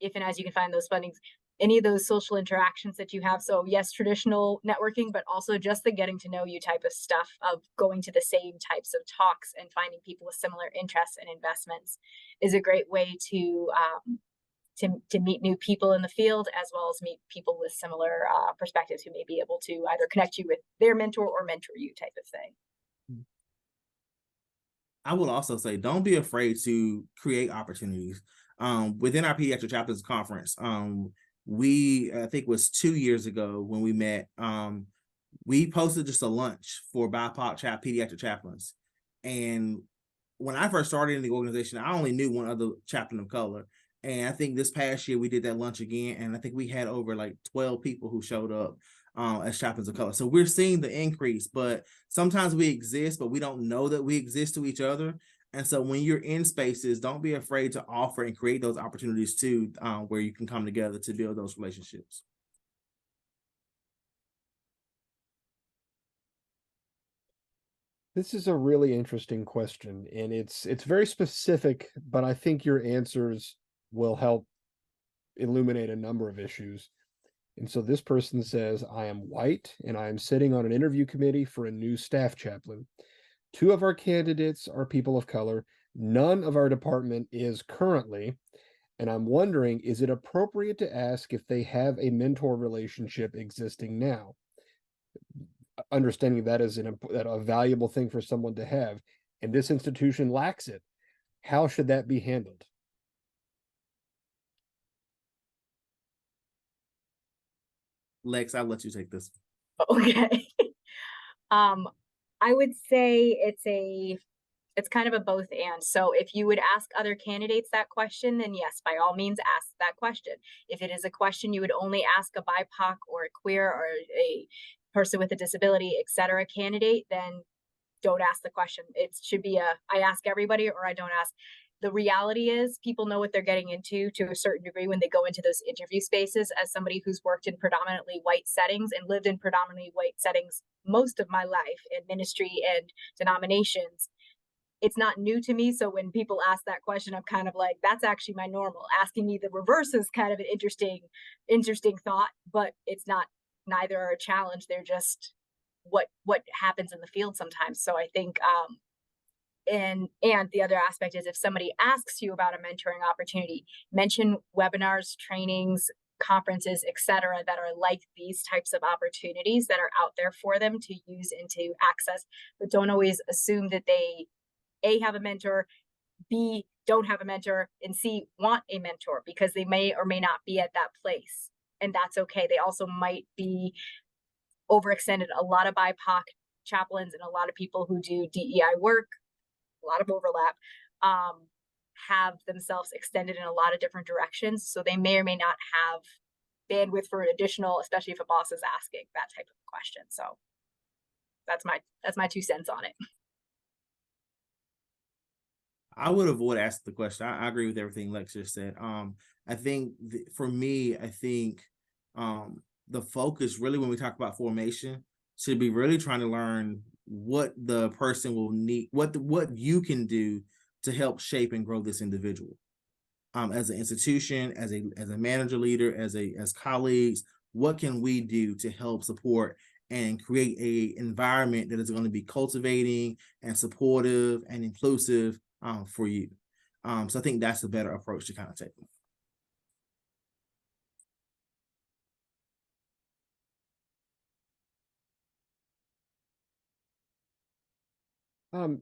If and as you can find those fundings, any of those social interactions that you have. So yes, traditional networking, but also just the getting to know you type of stuff, of going to the same types of talks and finding people with similar interests and investments is a great way to meet new people in the field, as well as meet people with similar perspectives who may be able to either connect you with their mentor or mentor you type of thing. I will also say, don't be afraid to create opportunities. Within our pediatric chaplains conference, I think it was 2 years ago when we met, we posted just a lunch for BIPOC pediatric chaplains. And when I first started in the organization, I only knew one other chaplain of color. And I think this past year we did that lunch again. And I think we had over like 12 people who showed up as chaplains of color. So we're seeing the increase, but sometimes we exist, but we don't know that we exist to each other. And so when you're in spaces, don't be afraid to offer and create those opportunities too, where you can come together to build those relationships. This is a really interesting question, and it's very specific, but I think your answers will help illuminate a number of issues. And so this person says, I am white and I am sitting on an interview committee for a new staff chaplain. 2 of our candidates are people of color. None of our department is currently, and I'm wondering, is it appropriate to ask if they have a mentor relationship existing now? Understanding that is a valuable thing for someone to have, and this institution lacks it. How should that be handled? Lex, I'll let you take this. Okay. I would say it's kind of a both and. So if you would ask other candidates that question, then yes, by all means, ask that question. If it is a question you would only ask a BIPOC or a queer or a person with a disability, etc. candidate, then don't ask the question. It should be I ask everybody or I don't ask. The reality is people know what they're getting into to a certain degree when they go into those interview spaces. As somebody who's worked in predominantly white settings and lived in predominantly white settings most of my life in ministry and denominations, it's not new to me. So when people ask that question, I'm kind of like, that's actually my normal. Asking me the reverse is kind of an interesting thought, but it's not, neither are a challenge. They're just what happens in the field sometimes. So I think, and the other aspect is if somebody asks you about a mentoring opportunity, mention webinars, trainings, conferences, etc., that are like these types of opportunities that are out there for them to use and to access, but don't always assume that they A, have a mentor, B, don't have a mentor, and C, want a mentor, because they may or may not be at that place. And that's okay. They also might be overextended. A lot of BIPOC chaplains and a lot of people who do DEI work, a lot of overlap, have themselves extended in a lot of different directions. So they may or may not have bandwidth for additional, especially if a boss is asking that type of question. So that's my 2 cents on it. I would avoid asking the question. I agree with everything Lex just said. I think for me, I think the focus really when we talk about formation should be really trying to learn what the person will need, what you can do to help shape and grow this individual. As an institution, as a manager leader, as colleagues, what can we do to help support and create a environment that is going to be cultivating and supportive and inclusive for you. So I think that's a better approach to kind of take.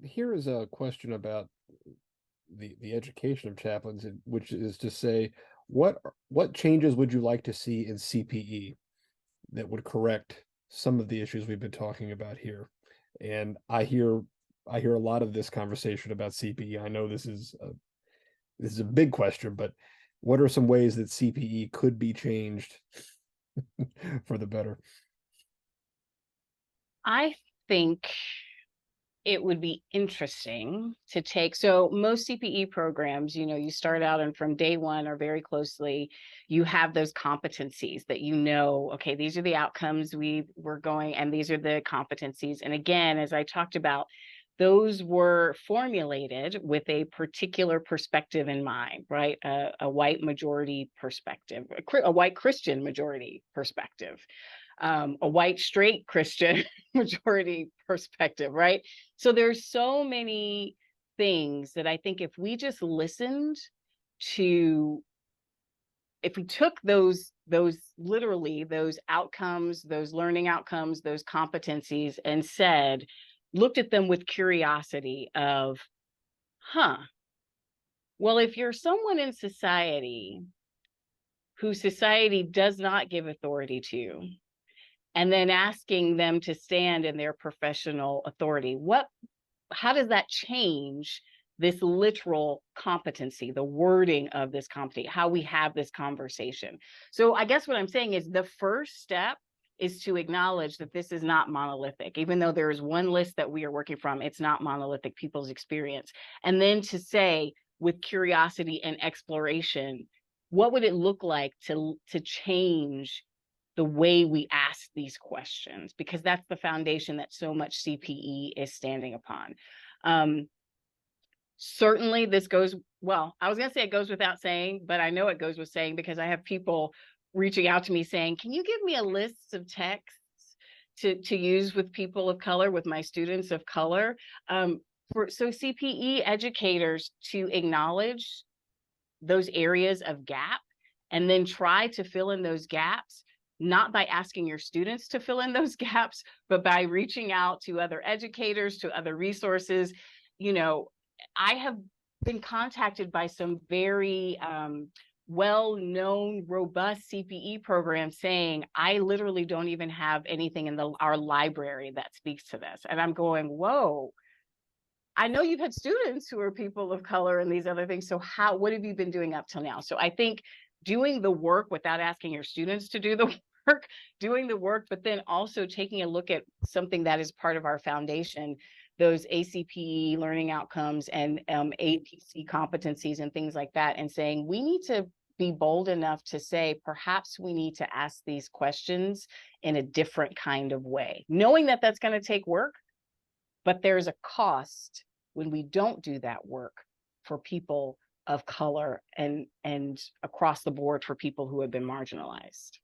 Here is a question about the education of chaplains, which is to say, what changes would you like to see in CPE that would correct some of the issues we've been talking about here? And I hear a lot of this conversation about CPE. I know this is a big question, but what are some ways that CPE could be changed for the better? I think it would be interesting to take, so most CPE programs, you start out and from day one or very closely, you have those competencies that okay, these are the outcomes we're going, and these are the competencies. And again, as I talked about, those were formulated with a particular perspective in mind, right? A white majority perspective, a white Christian majority perspective. A white straight Christian majority perspective, right? So there's so many things that I think if we just listened to, if we took those literally those outcomes, those learning outcomes, those competencies, and looked at them with curiosity of, Well, if you're someone in society who society does not give authority to, and then asking them to stand in their professional authority, how does that change this literal competency, the wording of this competency, how we have this conversation? So I guess what I'm saying is the first step is to acknowledge that this is not monolithic. Even though there is one list that we are working from, it's not monolithic, people's experience. And then to say, with curiosity and exploration, what would it look like to change the way we ask these questions? Because that's the foundation that so much CPE is standing upon. Certainly this goes, well, I was gonna say it goes without saying, but I know it goes with saying, because I have people reaching out to me saying, can you give me a list of texts to use with people of color, with my students of color? So CPE educators to acknowledge those areas of gap and then try to fill in those gaps, not by asking your students to fill in those gaps, but by reaching out to other educators, to other resources. You know, I have been contacted by some very well-known, robust CPE programs saying, I literally don't even have anything in our library that speaks to this. And I'm going, whoa, I know you've had students who are people of color and these other things. So what have you been doing up till now? So I think doing the work without asking your students to do the work, doing the work, but then also taking a look at something that is part of our foundation, those ACPE learning outcomes and APC competencies and things like that, and saying we need to be bold enough to say, perhaps we need to ask these questions in a different kind of way, knowing that that's going to take work, but there's a cost when we don't do that work for people of color and across the board for people who have been marginalized.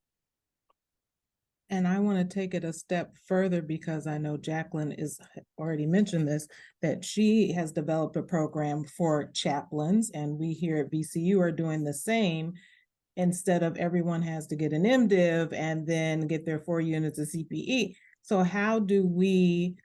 And I want to take it a step further, because I know Jaclyn is already mentioned this, that she has developed a program for chaplains, and we here at VCU are doing the same. Instead of everyone has to get an MDiv and then get their 4 units of CPE. So how do we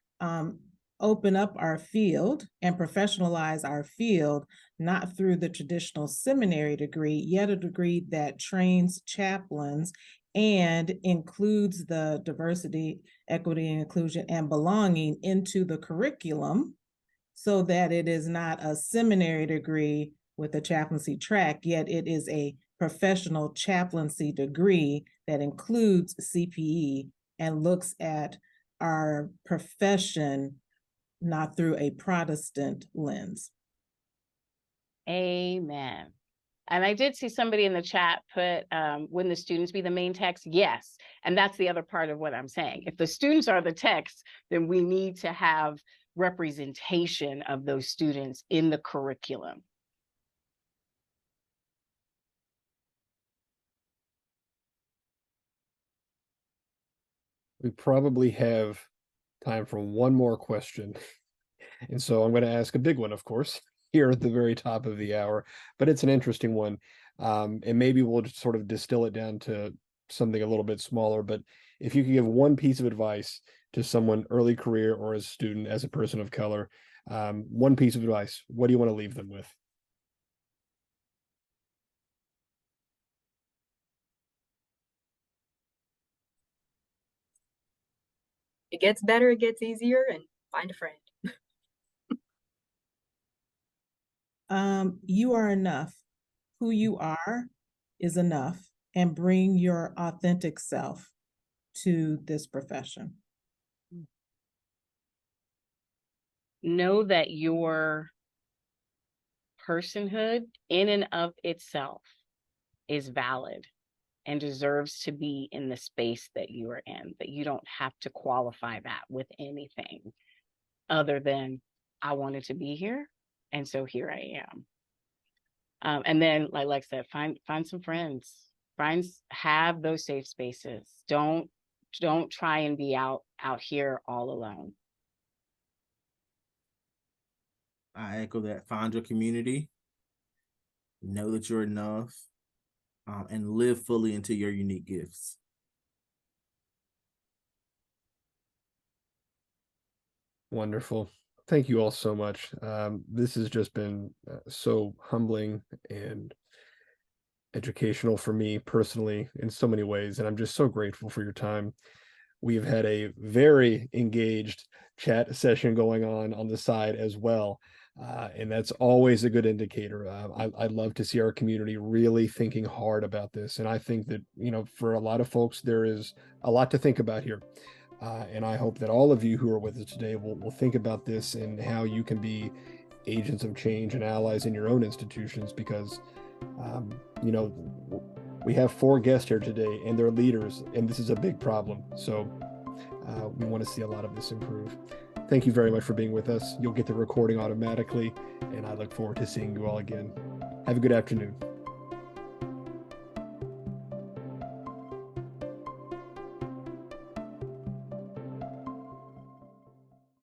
open up our field and professionalize our field, not through the traditional seminary degree, yet a degree that trains chaplains and includes the diversity, equity, and inclusion and belonging into the curriculum, so that it is not a seminary degree with a chaplaincy track, yet it is a professional chaplaincy degree that includes CPE and looks at our profession not through a Protestant lens. Amen. And I did see somebody in the chat put, wouldn't the students be the main text? Yes. And that's the other part of what I'm saying. If the students are the text, then we need to have representation of those students in the curriculum. We probably have time for one more question. And so I'm going to ask a big one, of course, here at the very top of the hour, but it's an interesting one. And maybe we'll just sort of distill it down to something a little bit smaller. But if you could give one piece of advice to someone early career or as a student, as a person of color, one piece of advice, what do you want to leave them with? It gets better, it gets easier, and find a friend. You are enough. Who you are is enough, and bring your authentic self to this profession. Know that your personhood in and of itself is valid and deserves to be in the space that you are in, that you don't have to qualify that with anything other than I wanted to be here, and so here I am. And then, like Lex said, find some friends. Have those safe spaces. Don't try and be out here all alone. I echo that. Find your community. Know that you're enough. And live fully into your unique gifts. Wonderful. Thank you all so much. This has just been so humbling and educational for me personally in so many ways, and I'm just so grateful for your time. We've had a very engaged chat session going on the side as well, and that's always a good indicator. I love to see our community really thinking hard about this, and I think that, you know, for a lot of folks, there is a lot to think about here. And I hope that all of you who are with us today will think about this and how you can be agents of change and allies in your own institutions, because, you know, we have 4 guests here today and they're leaders, and this is a big problem. So we want to see a lot of this improve. Thank you very much for being with us. You'll get the recording automatically, and I look forward to seeing you all again. Have a good afternoon.